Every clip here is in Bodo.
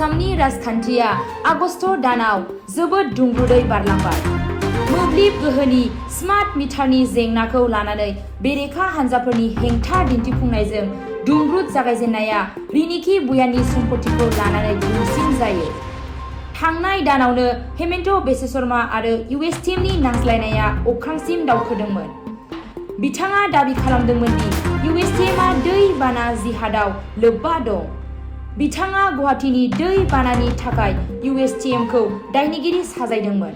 आसामनि राजखान्थिया आगस्ट दानाव जोबोद दुंब्रुदै बारलांबाय। मोब्लिब गोहोनि स्मार्ट मिटारनि जेंनाखौ लानानै बेरेखा हान्जाफोरनि हेंथा दिन्थिफुंनायजों दुंब्रुद जागायजेननाया रिनिकी बुयानि सम्पथिखौ लानानै गुसुं जायो। थांनाय दानावनो हेमन्त बिश्व शर्मा आरो USTMनि नांज्लायनाया अख्रांसिम दावखोदोंमोन। बिथाङा दाबि खालामदोंमोन दि USTMआ दै बाना जिहादाव लोब्बा दं। बिथाङा गुवाहाटीनि दै बानानि थाखाय USTMखौ दायनिगिरि साजायदोंमोन।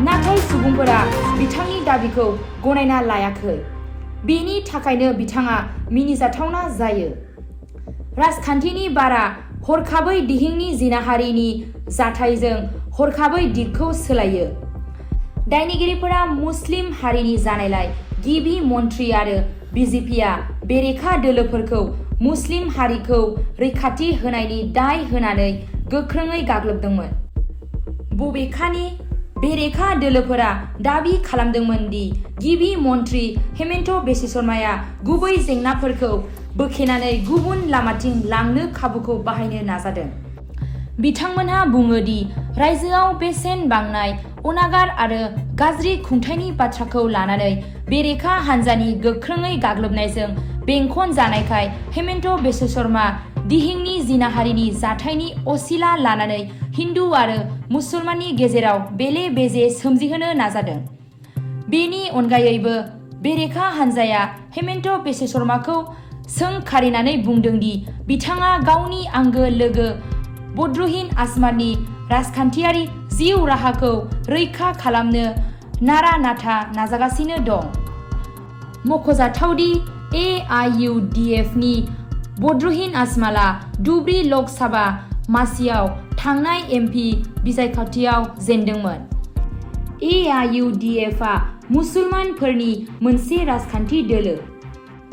नाथाय सुबुंफोरा बिथांनि दाबिखौ गनायना लायाखै। बेनि थाखायनो बिथाङा मिनिजाथावना जायो। राजखान्थिनि बारा हरखाबै दिहिंनि जिनाहारिनि जाथायजों हरखाबै दिगखौ सोलायो। दायनिगिरिफोरा मुस्लिम हारिनि जानायलाय गिबि मन्थ्रि आरो BJPआ बेरेखा दोलोफोरखौ मुस्लिम हारिखौ रैखाथि होनायनि दाय होनानै गोख्रोङै गाग्लोबदोंमोन। बबेखानि बेरेखा दोलोफोरा दाबि खालामदोंमोन दि गिबि मन्थ्रि हेमन्त बिश्व शर्माया गुबै जेंनाफोरखौ बोखेनानै गुबुन लामाथिं लांनो खाबुखौ बाहायनो नाजादों। बिथांमोनहा बुङो दि रायजोआव बेसेन बांनाय अनागार आरो गाज्रि खुंथायनि बाथ्राखौ लानानै बेरेखा हान्जानि गोख्रोङै गाग्लोबनायजों बेंखन जानायखाय हेमन्त बिश्व शर्मा दिहिंनि जिनाहारिनि जाथायनि असिला लानानै हिन्दु आरो मुसलमाननि गेजेराव बेले बेजे सोमजिहोनो नाजादों। बेनि अनगायैबो बेरेखा हान्जाया हेमन्त बिश्व शर्माखौ सोंखारिनानै बुंदों दि बिथाङा गावनि आंगो लोगो बद्रुद्दीन आजमानि राजखान्थियारि जिउ राहाखौ रैखा खालामनो नारा नाथा नाजागासिनो दं। मख'जाथावदि AIUDFनि बद्रुद्दीन आजमाला धुबरी लक सभा मासियाव थांनाय MP बिसायख'थियाव जेनदोंमोन। AIUDFआ मुसलमानफोरनि मोनसे राजखान्थि दोलो।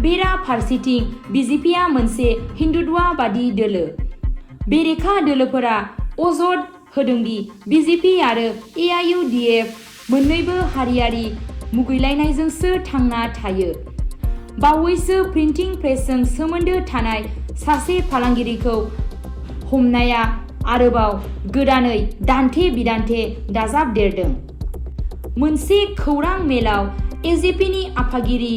बेरा फारसेथिं BJPआ मोनसे हिन्दुत्वबादी दोलो। बेरेखा दोलोफोरा अजद होदों दि BJP आरो AIUDF मोन्नैबो हारियारि मुगैलायनायजोंसो थांना थायो। बावैसो प्रिन्टिं प्रेसजों सोमोन्दो थानाय सासे फालांगिरिखौ हमनाया आरोबाव गोदानै दान्थे बिदान्थे दाजाबदेरदों। मोनसे खौरां मेलाव AJPनि आफादगिरि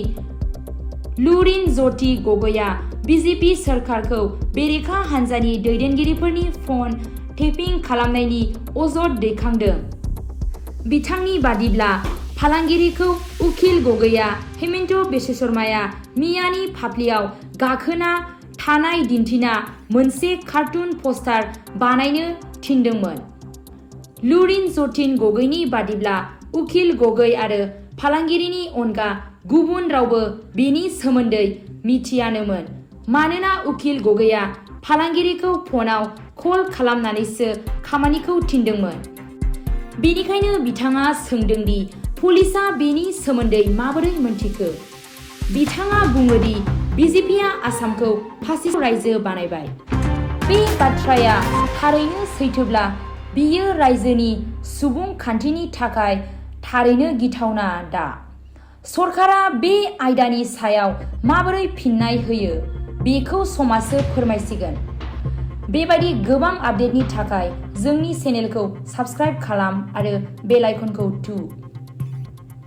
लुरिनज्यति गगैआ BJP सोरखारखौ बेरेखा हान्जानि दैदेनगिरिफोरनि फन टेपिं खालामनायनि अजद दैखांदों। बिथांनि बादिब्ला फालांगिरिखौ उखिल गगैआ हेमन्त बिश्व शर्माया मियानि फाफ्लियाव गाखोना थानाय दिन्थिना मोनसे कार्टुन पस्टार बानायनो थिनदोंमोन। लुरिनज्यति गगैनि बादिब्ला उखिल गगै आरो फालांगिरिनि अनगा गुबुन रावबो बेनि सोमोन्दै मिथियानोमोन, मानोना उखिल गगैआ फालांगिरिखौ फनाव कल खालामनानैसो खामानिखौ थिनदोंमोन। बेनिखायनो बिथाङा सोंदों दि पुलिसआ बेनि सोमोन्दै माबोरै मोनथिखो। बिथाङा बुङो दि BJPआ आसामखौ फासिस्ट रायजो बानायबाय। बे बाथ्राया थारैनो सैथोब्ला बेयो रायजोनि सुबुंखान्थिनि थाखाय थारैनो गिथावना। दा सरकारा बे आयदानि सायाव माबोरै फिननाय होयो बेखौ समासो फोरमायसिगोन। बेबादि गोबां आपडेटनि थाखाय जोंनि चेनेलखौ साबस्क्राइब खालाम आरो बेल आइकनखौ थु।